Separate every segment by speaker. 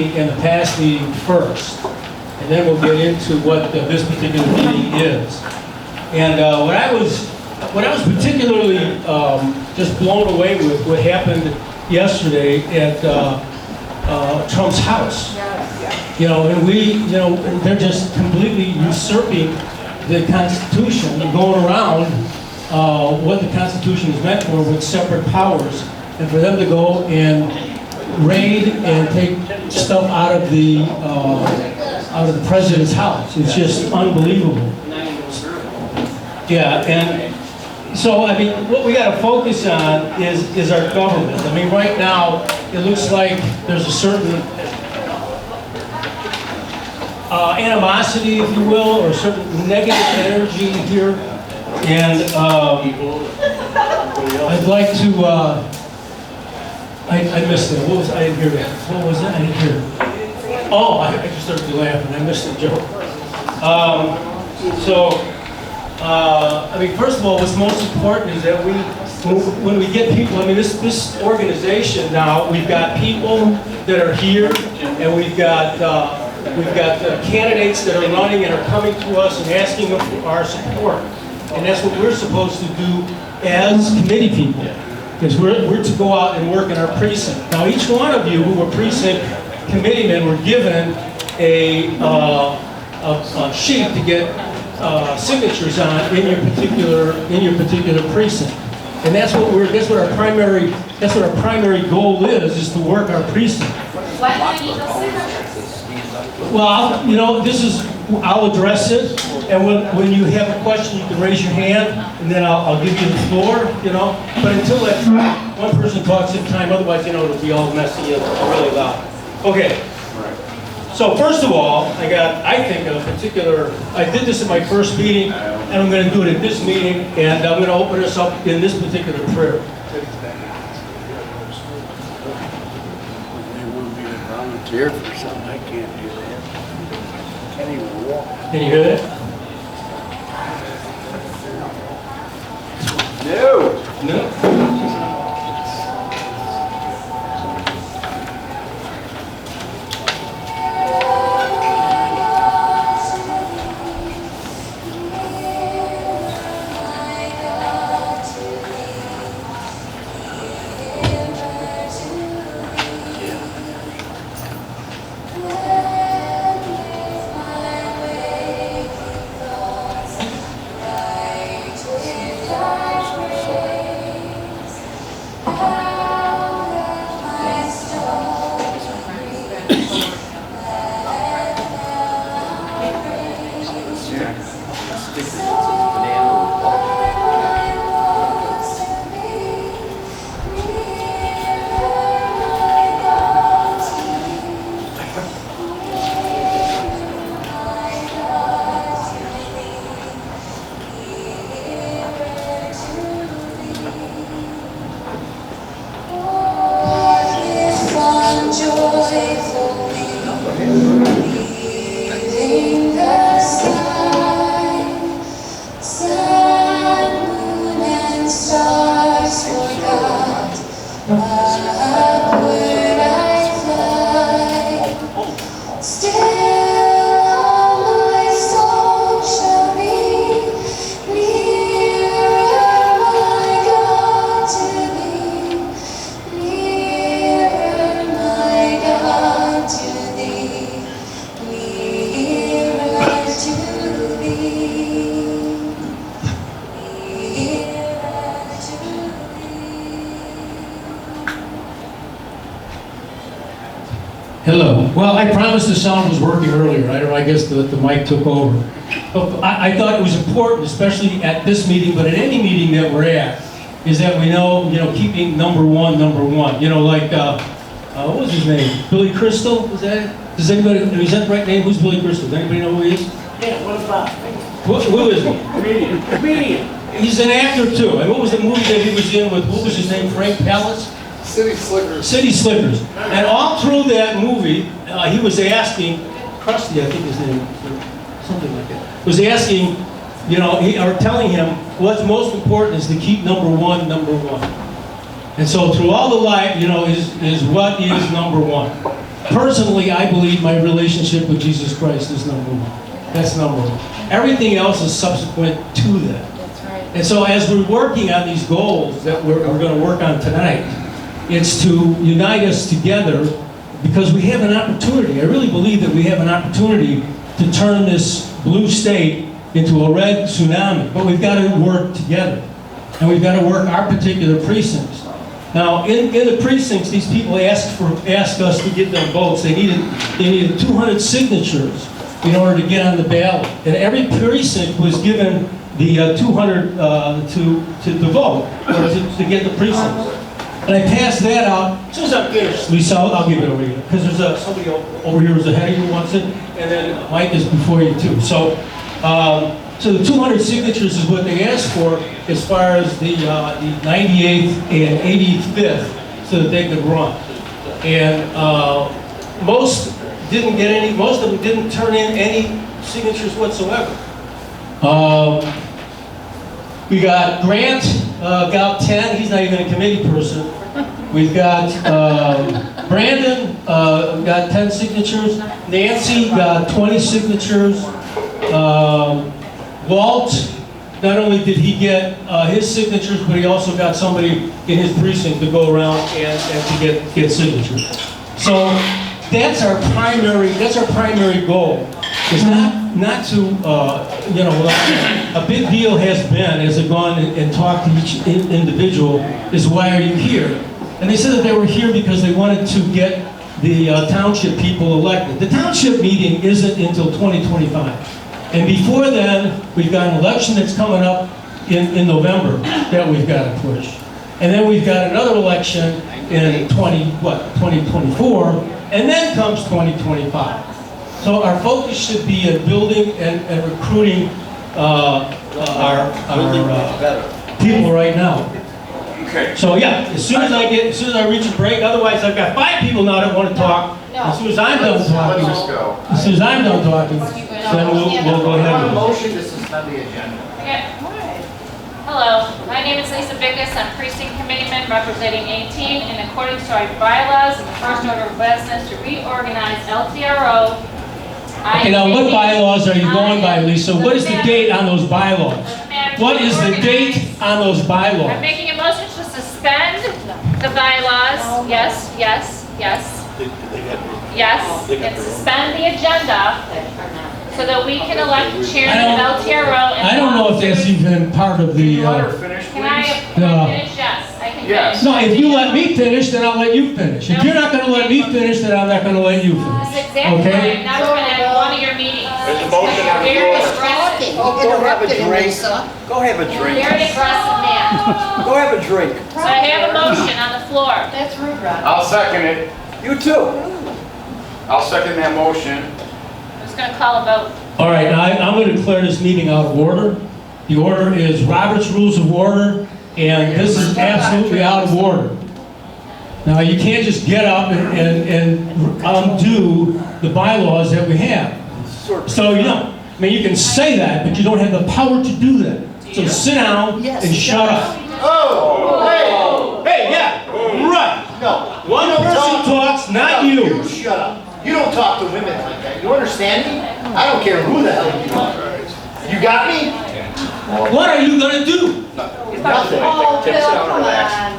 Speaker 1: and the past meeting first, and then we'll get into what this particular meeting is. And what I was particularly just blown away with what happened yesterday at Trump's house. You know, and they're just completely usurping the Constitution and going around what the Constitution is meant for with separate powers, and for them to go and raid and take stuff out of the president's house. It's just unbelievable. Yeah, and so I mean, what we got to focus on is our government. I mean, right now it looks like there's a certain animosity, if you will, or a certain negative energy here, and I'd like to. I missed it. What was I didn't hear that? What was that? I didn't hear it. Oh, I just started laughing. I missed the joke. I mean, first of all, what's most important is that when we get people. I mean, this organization now, we've got people that are here, and we've got candidates that are running and are coming to us and asking for our support, and that's what we're supposed to do as committee people. Because we're to go out and work in our precinct. Now, each one of you who were precinct committeemen were given a sheet to get signatures on in your particular precinct, and that's what our primary goal is to work our precinct.
Speaker 2: Why do you need those signatures?
Speaker 1: Well, you know, I'll address it, and when you have a question, you can raise your hand, and then I'll give you the floor, you know. But until that time, one person talks at a time, otherwise, you know, it'll be all messy and really loud. Okay. So first of all, I did this in my first meeting, and I'm going to do it in this meeting, and I'm going to open this up in this particular prayer.
Speaker 3: They want me to volunteer for something, I can't do that. Can't even walk.
Speaker 1: Can you hear that? No. Hello. Well, I promised the sound was working earlier. I guess the mic took over. But I thought it was important, especially at this meeting, but at any meeting that we're at, is that we know, keeping number one. You know, like, what was his name? Billy Crystal? Was that it? Does anybody, is that the right name? Who's Billy Crystal? Does anybody know who he is?
Speaker 3: Yeah, what about?
Speaker 1: Who is he?
Speaker 3: Comedian.
Speaker 1: He's an actor too. And what was the movie that he was in with, what was his name? Frank Pallis?
Speaker 4: City Slickers.
Speaker 1: City Slickers. And all through that movie, he was asking, Krusty, I think his name, something like that, was asking, or telling him what's most important is to keep number one. And so through all the life, is what is number one. personally, I believe my relationship with Jesus Christ is number one. That's number one. Everything else is subsequent to that.
Speaker 2: That's right.
Speaker 1: And so as we're working on these goals that we're going to work on tonight, it's to unite us together because we have an opportunity. I really believe that we have an opportunity to turn this blue state into a red tsunami. But we've got to work together. And we've got to work our particular precincts. Now, in the precincts, these people asked us to get them votes. They needed 200 signatures in order to get on the ballot. And every precinct was given the 200 to vote, or to get the precincts. And I passed that out. As soon as I'm finished, Lisa, I'll give it over to you. Because there's somebody over here who's ahead of you who wants it, and then Mike is before you too. So the 200 signatures is what they asked for as far as the 98th and 85th, so that they could run. And most didn't get any. Most of them didn't turn in any signatures whatsoever. We got Grant, got 10. He's not even a committee person. We've got Brandon, got 10 signatures. Nancy got 20 signatures. Walt, not only did he get his signatures, but he also got somebody in his precinct to go around and to get signatures. So that's our primary goal. It's not to, a big deal has been, as I've gone and talked to each individual, is why are you here? And they said that they were here because they wanted to get the township people elected. The township meeting isn't until 2025. And before then, we've got an election that's coming up in November that we've got to push. And then we've got another election in 2024, and then comes 2025. So our focus should be at building and recruiting our people right now.
Speaker 4: Okay.
Speaker 1: So yeah, as soon as I reach a break, otherwise I've got 5 people now that want to talk. As soon as I'm done talking, then we'll go ahead with it.
Speaker 5: Motion to suspend the agenda.
Speaker 2: Okay. Hello, my name is Lisa Bickus. I'm precinct committeeman representing 18 in accordance to our bylaws and the first order of business to reorganize LTRO.
Speaker 1: Okay, now what bylaws are you going by, Lisa? What is the date on those bylaws? What is the date on those
Speaker 2: I'm
Speaker 1: bylaws?
Speaker 2: making a motion to suspend the bylaws. Yes, yes, yes. Yes, and suspend the agenda so that we can elect the chairman of LTRO.
Speaker 1: I don't know if that's even part of the...
Speaker 4: Let her finish,
Speaker 2: Can I
Speaker 4: please.
Speaker 2: finish? Yes, I can
Speaker 4: Yes.
Speaker 2: finish.
Speaker 1: No, if you let me finish, then I'll let you finish. If you're not going to let me finish, then I'm not going to let you finish.
Speaker 2: That's exactly
Speaker 1: Okay?
Speaker 2: right. Now we're going to have one of your meetings.
Speaker 4: There's a motion on the
Speaker 2: Very
Speaker 4: floor.
Speaker 2: aggressive.
Speaker 3: Go have a drink. Go have a drink.
Speaker 2: Very aggressive man.
Speaker 3: Go have a drink.
Speaker 2: So I have a motion on the floor.
Speaker 6: That's rude, Rod.
Speaker 4: I'll second it.
Speaker 3: You too.
Speaker 4: I'll second that motion.
Speaker 2: I'm just going to call a vote.
Speaker 1: All right, now I'm going to declare this meeting out of order. The order is Robert's Rules of Order, and this is absolutely out of order. Now, you can't just get up and undo the bylaws that we have. So, I mean, you can say that, but you don't have the power to do that. So sit down and shut up.
Speaker 5: Oh!
Speaker 1: Hey, yeah, right.
Speaker 5: No.
Speaker 1: One person talks, not you.
Speaker 5: You shut up. You don't talk to women like that. You understand me? I don't care who the hell you are. You got me?
Speaker 1: What are you going to do?
Speaker 5: Nothing.
Speaker 6: Oh, Bill, come on.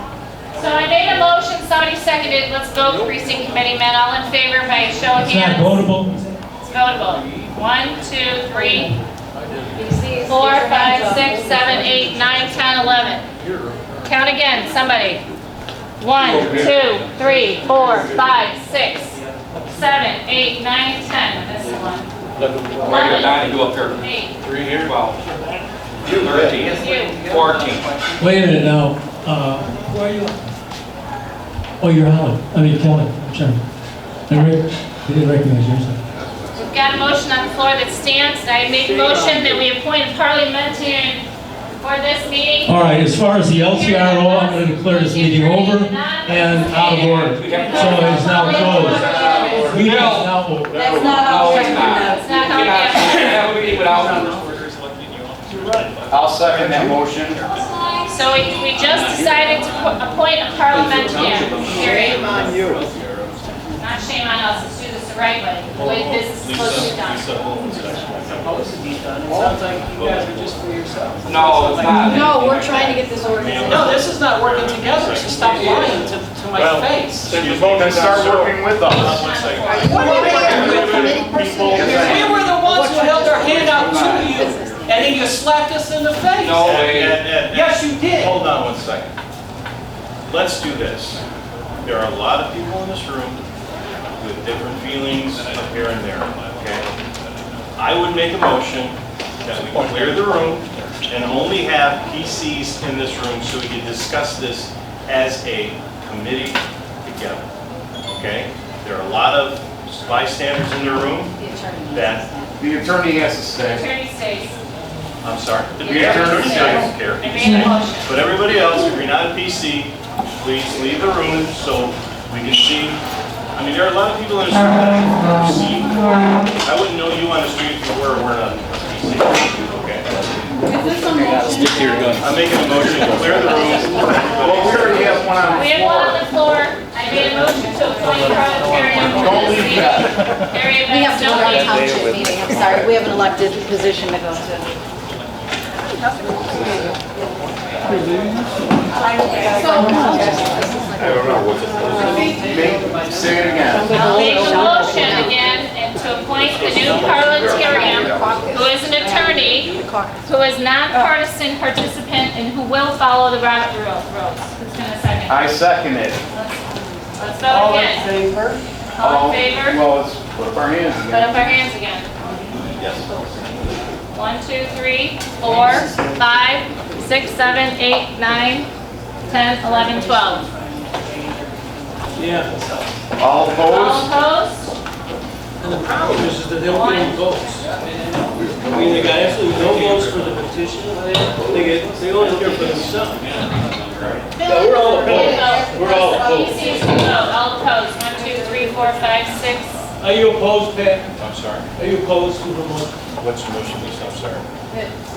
Speaker 2: So I made a motion, somebody seconded. Let's vote, precinct committee men. All in favor by a show of
Speaker 1: It's not
Speaker 2: hands.
Speaker 1: votable.
Speaker 2: It's votable. 1, 2, 3, 4, 5, 6, 7, 8, 9, 10, 11. Count again, somebody. 1, 2, 3, 4, 5, 6, 7, 8, 9, 10. This one.
Speaker 4: Write it down and go up there.
Speaker 2: 8.
Speaker 4: 3 here. 12. 13. 14.
Speaker 1: Wait a minute now. Who are you? Oh, you're Helen. I mean, Kelly. I'm sorry. I didn't recognize yours.
Speaker 2: We've got a motion on the floor that stands. I made a motion that we appoint a parliamentarian for this meeting.
Speaker 1: All right, as far as the LTRO, I'm going to declare this meeting over and out of order. So it's now closed. Meeting is now over.
Speaker 6: That's not all
Speaker 4: No, it's not.
Speaker 2: It's not how we
Speaker 4: Cannot
Speaker 2: do it.
Speaker 4: have a meeting without. I'll second that motion.
Speaker 2: So we just decided to appoint a parliamentarian. Period.
Speaker 3: Shame on you.
Speaker 2: Not not shame on us, let's do this the right way, the way this is supposed to be done.
Speaker 4: Supposed to be done. It sounds like you guys are just for yourselves.
Speaker 7: No, it's not.
Speaker 6: No, we're trying to get this organization.
Speaker 4: No, this is not working together, so stop lying to my face.
Speaker 5: Then start working with us.
Speaker 4: What do you mean? We were the ones who held our hand out to you, and then you slapped us in the face.
Speaker 7: No way.
Speaker 4: Yes, you did.
Speaker 8: Hold on one second. Let's do this. There are a lot of people in this room with different feelings here and there, okay? I would make a motion that we clear the room and only have PCs in this room so we can discuss this as a committee together, okay? There are a lot of bystanders in the room that,
Speaker 5: The attorney has to stay.
Speaker 2: Attorney stays.
Speaker 8: I'm sorry, the
Speaker 2: The attorney
Speaker 8: attorney doesn't care.
Speaker 2: I made a motion.
Speaker 8: But everybody else, if you're not a PC, please leave the room so we can see. I mean, there are a lot of people in this room that can see. I wouldn't know you on the street if you were or weren't on a PC. Okay. I'm making a motion to clear the room.
Speaker 5: Well, we already have one on
Speaker 2: We
Speaker 5: the
Speaker 2: have one on
Speaker 5: floor.
Speaker 2: the floor. I made a motion to appoint parliamentarian for
Speaker 5: Don't
Speaker 2: this
Speaker 5: leave
Speaker 2: meeting.
Speaker 5: that.
Speaker 2: Area
Speaker 6: We have
Speaker 2: events
Speaker 6: to go to our
Speaker 2: only.
Speaker 6: township meeting, I'm sorry, we have an elected position to go to.
Speaker 5: Say it again.
Speaker 2: I'll make a motion again and to appoint a new parliamentarian who is an attorney, who is nonpartisan participant, and who will follow the Robert rules. Who's going to second?
Speaker 5: I second it.
Speaker 2: Let's vote again.
Speaker 4: favor?
Speaker 2: All in favor?
Speaker 5: Well, let's put up our hands
Speaker 2: Put
Speaker 5: again.
Speaker 2: up our hands again.
Speaker 8: Yes.
Speaker 2: 1, 2, 3, 4, 5, 6, 7, 8, 9, 10, 11, 12.
Speaker 1: Yeah.
Speaker 5: All
Speaker 2: All
Speaker 5: opposed?
Speaker 2: opposed?
Speaker 1: And the problem is that they don't get any votes. I mean, they got absolutely no votes for the petition. They only care for themselves. Yeah, we're all opposed. We're all opposed.
Speaker 2: PCs to vote. All opposed. 1, 2, 3, 4, 5, 6.
Speaker 1: Are you opposed, Pat?
Speaker 8: I'm sorry.
Speaker 1: Are you opposed to the motion?
Speaker 8: What's your motion, Lisa? I'm sorry.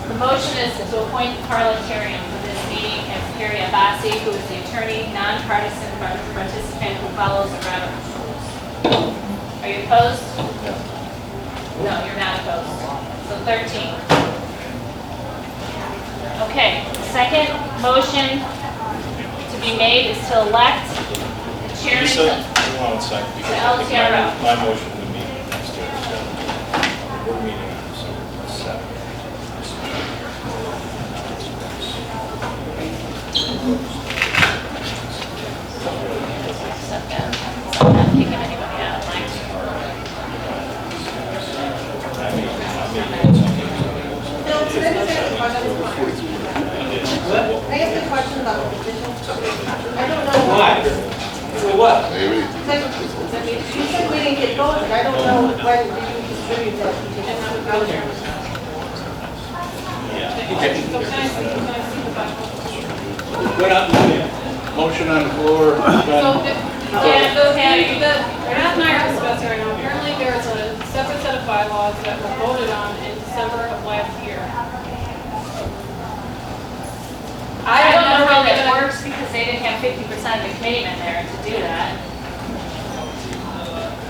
Speaker 2: The motion is to appoint parliamentarian for this meeting as Perry Abbasi, who is the attorney, nonpartisan participant who follows the Robert's rules. Are you opposed? No, you're not opposed. So 13. Okay, second motion to be made is to elect the chairman.
Speaker 8: Lisa, hold on one second. because I think
Speaker 2: Ltro.
Speaker 8: My motion would be upstairs. We're meeting on December 7th.
Speaker 2: Step down. I'm not kicking anybody out. Like,
Speaker 6: Bill, today I have a question about the petition. I don't know.
Speaker 1: Why? For what?
Speaker 6: You said we didn't get voted, I don't know when did you distribute that petition.
Speaker 1: What up, man?
Speaker 3: Motion on the floor.
Speaker 2: yeah, go ahead.
Speaker 9: We're not in our discussing right now. Apparently there's a separate set of bylaws that were voted on in December of last year.
Speaker 2: I don't know how that works because they didn't have 50% of the committeemen there to do that.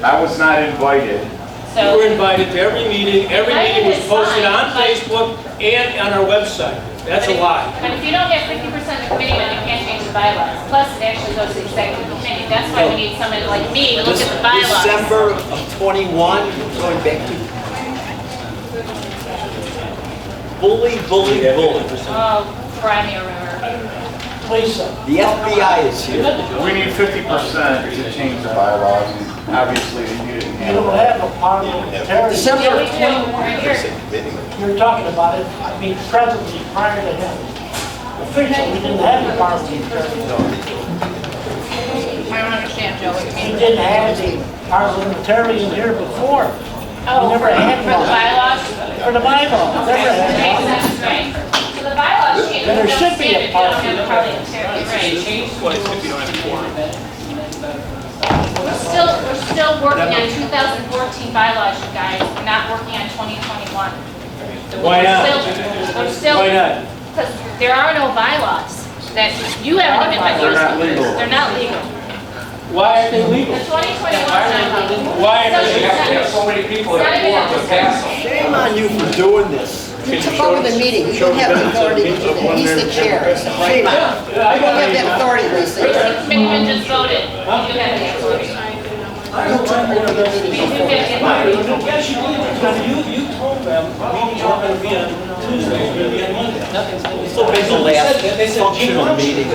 Speaker 5: I was not invited.
Speaker 1: You
Speaker 2: So,
Speaker 1: were invited to every meeting. Every meeting was posted on
Speaker 2: Fine, but-
Speaker 1: Facebook and on our website. That's a lie.
Speaker 2: but if you don't get 50% of the committeemen, you can't change the bylaws. Plus, it actually goes to the executive committee. That's why we need somebody like me to look at the bylaws.
Speaker 10: December of 21, going back to bully.
Speaker 2: Oh, cry me a river.
Speaker 10: The FBI is here.
Speaker 5: We need 50% to change the bylaws. Obviously, you didn't
Speaker 11: You don't
Speaker 5: have.
Speaker 11: have a parliamentarian.
Speaker 10: December
Speaker 2: Yeah, we
Speaker 10: of
Speaker 2: do.
Speaker 10: 21.
Speaker 2: Right here.
Speaker 11: You're talking about it, I mean, presently, prior to him. Officially, we didn't have the parliamentarian.
Speaker 6: I don't understand, Joe, what you
Speaker 11: We didn't have the parliamentarian here before.
Speaker 2: Oh,
Speaker 11: never had
Speaker 2: for the
Speaker 11: one.
Speaker 2: bylaws?
Speaker 11: For the bylaw, never
Speaker 2: Okay,
Speaker 11: had one.
Speaker 2: that's right. So the bylaws change.
Speaker 11: Then there should be a
Speaker 2: You don't have a parliamentarian, right?
Speaker 4: Twice if you don't have a quorum.
Speaker 2: We're still working on 2014 bylaws, you guys. We're not working on 2021.
Speaker 1: Why not?
Speaker 2: We're still.
Speaker 1: Why not?
Speaker 2: Because there are no bylaws that you haven't even been using.
Speaker 5: They're not legal.
Speaker 2: They're not legal.
Speaker 1: Why aren't they legal?
Speaker 2: The 2021 is not
Speaker 4: have to have so many people that want to pass them.
Speaker 10: Shame on you for doing this.
Speaker 6: You took over the meeting, you don't have the authority to do that, he's the chair.
Speaker 10: Shame on you.
Speaker 6: You don't have that authority, Lisa.
Speaker 2: Committeeman just voted. You have the authority.
Speaker 6: You took over the meeting.
Speaker 2: You have the authority.
Speaker 11: Yes, you did, because you told them, meetings weren't gonna be on Tuesday, it's gonna be on Monday.
Speaker 10: So it's the last functional meeting.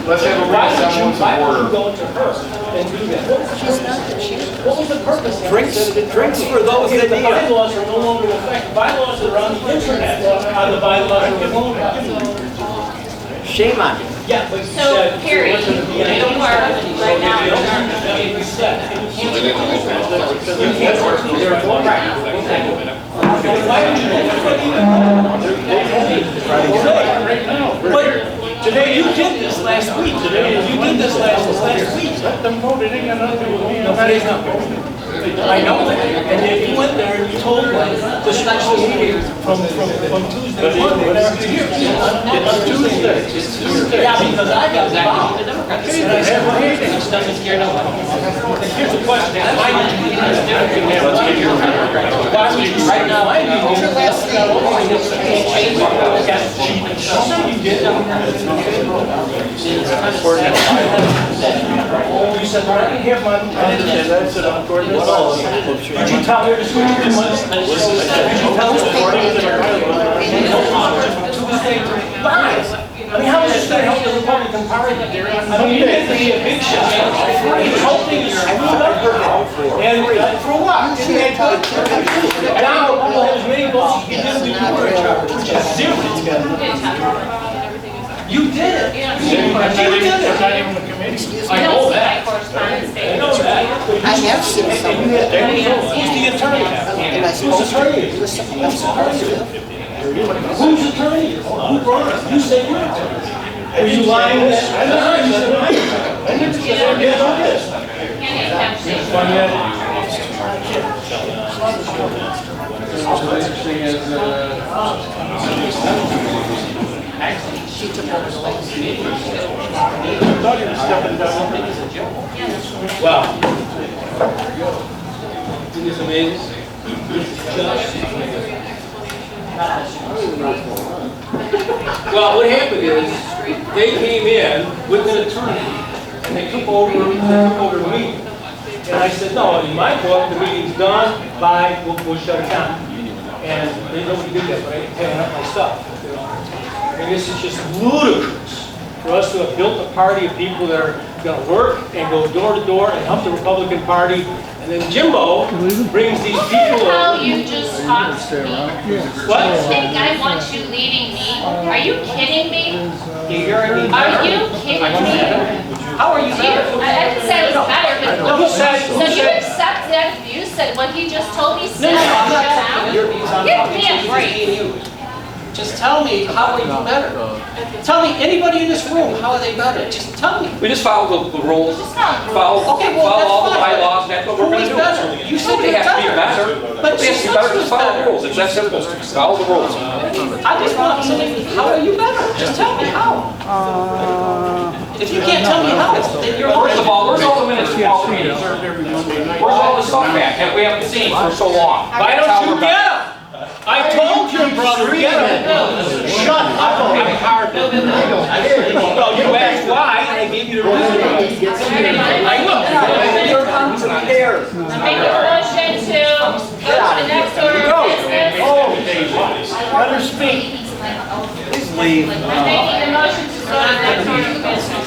Speaker 5: Let's have a
Speaker 11: Why would
Speaker 5: semblance
Speaker 11: you
Speaker 5: of order.
Speaker 11: go to her and do that?
Speaker 6: She's not the chair.
Speaker 11: What was the purpose?
Speaker 10: Drinks for those that
Speaker 11: The
Speaker 10: need them.
Speaker 11: bylaws are no longer in effect. Bylaws that are on the internet are the bylaws that we're going
Speaker 10: Shame on you.
Speaker 11: Yeah, but you
Speaker 2: So,
Speaker 11: said.
Speaker 2: Carrie,
Speaker 11: it wasn't gonna be
Speaker 2: you
Speaker 11: on-
Speaker 2: are right now.
Speaker 11: You said. You can't work for their board. Why would you But today you did this last week. Today you did this last week. Let them vote. It ain't got nothing to do with me. Nobody's not voting. I know that. And if you went there and you told them the special meeting from Tuesday to Monday, whatever it's here. It's Tuesday. Yeah, because I got involved. And I said, well, here's this doesn't scare nobody. Here's the question. Why did you do this? Why would you right now? Why did you do this? You did. You said, well, I didn't have my, I didn't say that, I said, I'm going to. Did you tell her to switch to Monday? Did you tell her to Why? I mean, how is this going to help the Republican Party? I mean, you did be a big shot. It's helping you screw up. And for what? Isn't that good? Now, we'll have as many votes as you did when you were in charge, which is zero. You did it. You did it. I know that. I know that.
Speaker 6: I have seen some.
Speaker 11: Who's the attorney?
Speaker 6: And I supposed to, he was supposed to.
Speaker 11: Who's attorney? Who brought it? You said you're attorney. Are you lying? I know, you said lying. I never said I did all this.
Speaker 6: She took over the last meeting.
Speaker 1: Wow. Isn't this amazing? Well, what happened is, they came in with an attorney, and they took over the meeting. And I said, no, in my book, the meeting's done, bye, we'll shut it down. And they nobody did that, but I had up my stuff. I mean, this is just ludicrous for us to have built a party of people that are gonna work and go door to door and help the Republican Party. And then Jimbo brings these people
Speaker 2: How
Speaker 1: over.
Speaker 2: you just talked to me.
Speaker 1: What?
Speaker 2: You think I want you leading me? Are you kidding me? Are you kidding me?
Speaker 11: How are you better?
Speaker 2: I didn't say it was better,
Speaker 11: No,
Speaker 2: but
Speaker 11: he said.
Speaker 2: so you accept that view, said what he just told me, said
Speaker 11: No,
Speaker 2: I'll
Speaker 11: I'm not
Speaker 2: shut
Speaker 11: accepting
Speaker 2: down?
Speaker 11: your views. I'm
Speaker 2: Give
Speaker 11: talking
Speaker 2: me a
Speaker 11: to
Speaker 2: break.
Speaker 11: you. Just tell me, how are you better? Tell me, anybody in this room, how are they better? Just tell me.
Speaker 4: We just follow the rules,
Speaker 2: Just not-
Speaker 4: follow
Speaker 11: Okay, well,
Speaker 4: all the
Speaker 11: that's fine.
Speaker 4: bylaws, and that's what we're
Speaker 11: Who
Speaker 4: gonna
Speaker 11: is
Speaker 4: do.
Speaker 11: better? You said
Speaker 4: Nobody
Speaker 11: you're
Speaker 4: has to be
Speaker 11: better.
Speaker 4: better.
Speaker 11: But
Speaker 4: Nobody has to be better, just follow the rules, it's that simple, follow the rules.
Speaker 11: I just want somebody, how are you better? Just tell me how. If you can't tell me how, then you're.
Speaker 4: First of all, where's all the minutes from all the meetings? Where's all the stuff at that we haven't seen for so long?
Speaker 1: Why
Speaker 4: That's how
Speaker 1: don't you
Speaker 4: we're
Speaker 1: get
Speaker 4: better.
Speaker 1: them? I told you, brother, get them.
Speaker 5: Shut up.
Speaker 1: Well, you asked why, and I gave you the reason. I will.
Speaker 2: I make a motion to go to the next order of business.
Speaker 11: Let her speak.
Speaker 10: Please leave.
Speaker 2: I'm making the motion to go to the next order of business.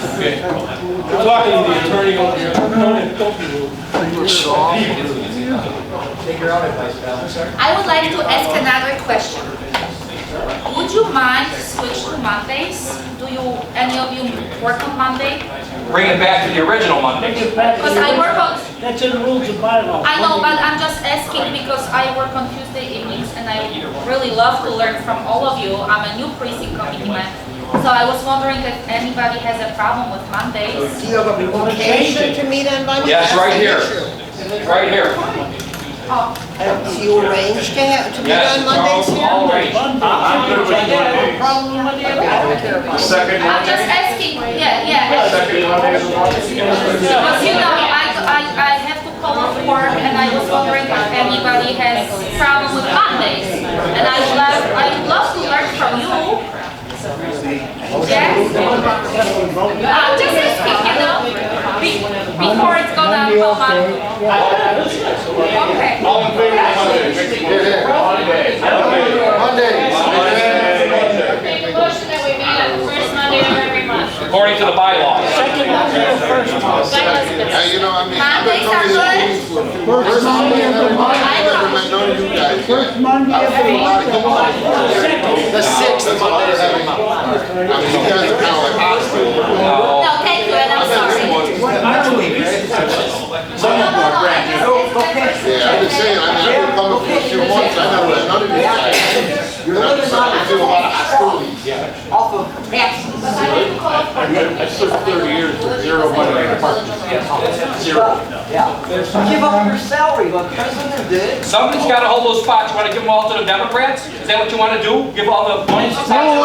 Speaker 1: We're talking to the attorney over here. Don't be rude.
Speaker 5: Take your own advice, pal.
Speaker 7: I would like to ask another question. Would you mind switch to Mondays? Do you, any of you work on Monday?
Speaker 4: Bring it back to the original Monday.
Speaker 7: Because I work on,
Speaker 11: That's in the rules of bylaw.
Speaker 7: I know, but I'm just asking because I work on Tuesday evenings and I really love to learn from all of you. I'm a new precinct committee man. So I was wondering if anybody has a problem with Mondays.
Speaker 6: Do you have a location to meet on Monday?
Speaker 4: Yes, right here. Right here.
Speaker 7: Oh,
Speaker 6: Do you arrange to meet
Speaker 4: Yes,
Speaker 6: on Mondays here?
Speaker 4: all right.
Speaker 11: I'm good with Monday.
Speaker 6: I don't care about it.
Speaker 5: Second
Speaker 7: I'm just asking, yeah.
Speaker 11: Second
Speaker 7: you know, I have to call off work and I was wondering if anybody has problem with Mondays. And I'd love to learn from you. Yes? I'm just asking, you know, before it's gonna come up. Okay.
Speaker 5: All in favor of Monday?
Speaker 2: Make a motion that we meet on the first Monday of every month.
Speaker 4: According to the bylaws.
Speaker 12: You know, I mean, I've been
Speaker 7: Mondays are
Speaker 12: coming to these meetings for first Monday of every month. I've never met none of you guys. First Monday of every month.
Speaker 5: The 6th Monday of every month.
Speaker 12: I mean, you guys are kind of like hostile.
Speaker 7: No, thank you, and I'm sorry.
Speaker 12: Yeah, I'm just saying, I mean, I've been coming for a few months, I never met none of you guys. And I'm just starting to feel a lot of hostility.
Speaker 10: Off of taxes.
Speaker 12: I served 30 years with zero money in the department. Zero.
Speaker 10: Yeah. Give up your salary, like President did.
Speaker 4: Somebody's got to hold those spots. You want to give them all to the Democrats? Is that what you want to do? Give all the money to the
Speaker 2: All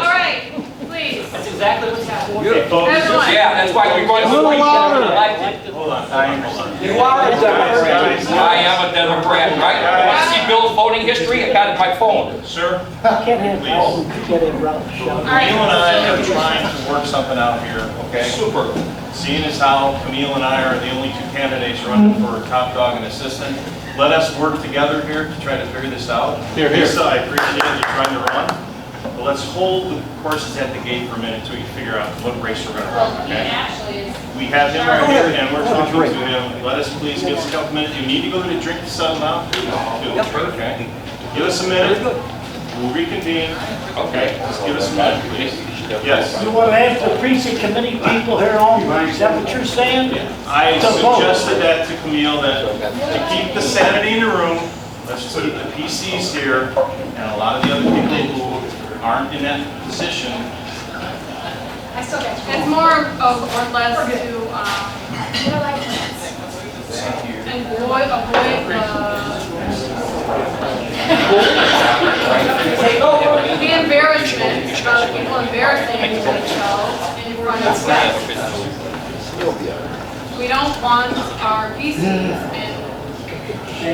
Speaker 2: right, please.
Speaker 4: That's exactly what's happening.
Speaker 2: Everyone.
Speaker 4: Yeah, that's why we're going to elected.
Speaker 8: Hold on, hold on.
Speaker 10: You are a Democrat.
Speaker 4: I am a Democrat, right? Want to see Bill's voting history? I got it on my phone.
Speaker 8: Sir,
Speaker 2: All
Speaker 8: please.
Speaker 2: right.
Speaker 8: Camille and I are trying to work something out here, okay?
Speaker 4: Super.
Speaker 8: Seeing as how Camille and I are the only two candidates running for top dog and assistant, let us work together here to try to figure this out. Lisa, I appreciate you trying to run, but let's hold the horses at the gate for a minute until we figure out what race we're gonna run, okay? We have him right here and we're talking to him. Let us please give us a couple minutes. You need to go to the drink to settle down, please. Okay? Give us a minute. We'll reconvene. Okay, just give us a minute, please. Yes.
Speaker 11: You want to have the precinct committee people here on, is that what you're saying?
Speaker 8: I suggested that to Camille, that to keep the sanity in the room, let's put the PCs here, and a lot of the other people who aren't in that position.
Speaker 9: It's more of or less to avoid the embarrassment of people embarrassing themselves in front of guests. We don't want our PCs and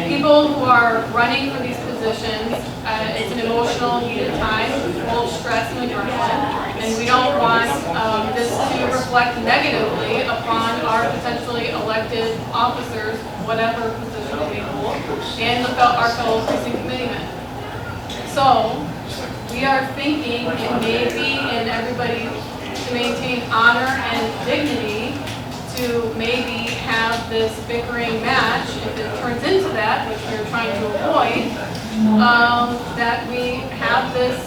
Speaker 9: people who are running for these positions. It's an emotional, heated time, full of stress and adrenaline, and we don't want this to reflect negatively upon our potentially elected officers, whatever position they hold, and our fellow precinct committeemen. So, we are thinking it may be in everybody to maintain honor and dignity to maybe have this bickering match, if it turns into that, which we're trying to avoid, that we have this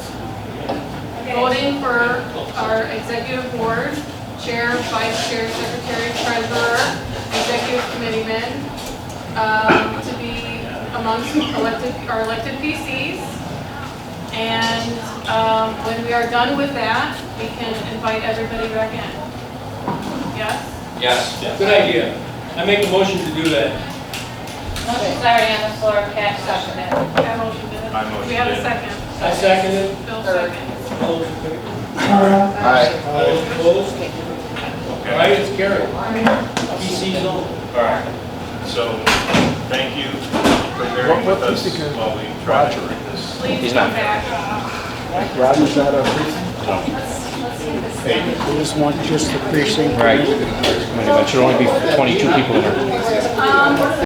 Speaker 9: voting for our executive board, chair, vice chair, secretary, treasurer, executive committeemen, to be amongst our elected PCs. And when we are done with that, we can invite everybody back in. Yes?
Speaker 4: Yes.
Speaker 1: Good idea. I make a motion to do that.
Speaker 2: Motion's already on the floor, Pat seconded it.
Speaker 9: I motioned it.
Speaker 8: I motioned
Speaker 9: We have a
Speaker 8: it.
Speaker 9: second.
Speaker 1: I second it.
Speaker 9: Bill second.
Speaker 1: All those in favor?
Speaker 12: Alright.
Speaker 1: All those opposed? All
Speaker 8: Okay.
Speaker 1: right, it's carried. PC's on.
Speaker 8: All right. So, thank you for bearing with us while we try to read this.
Speaker 9: Please come back.
Speaker 3: Roger's not our precinct. We just want just the precinct.
Speaker 13: Right. There should only be 22 people in there.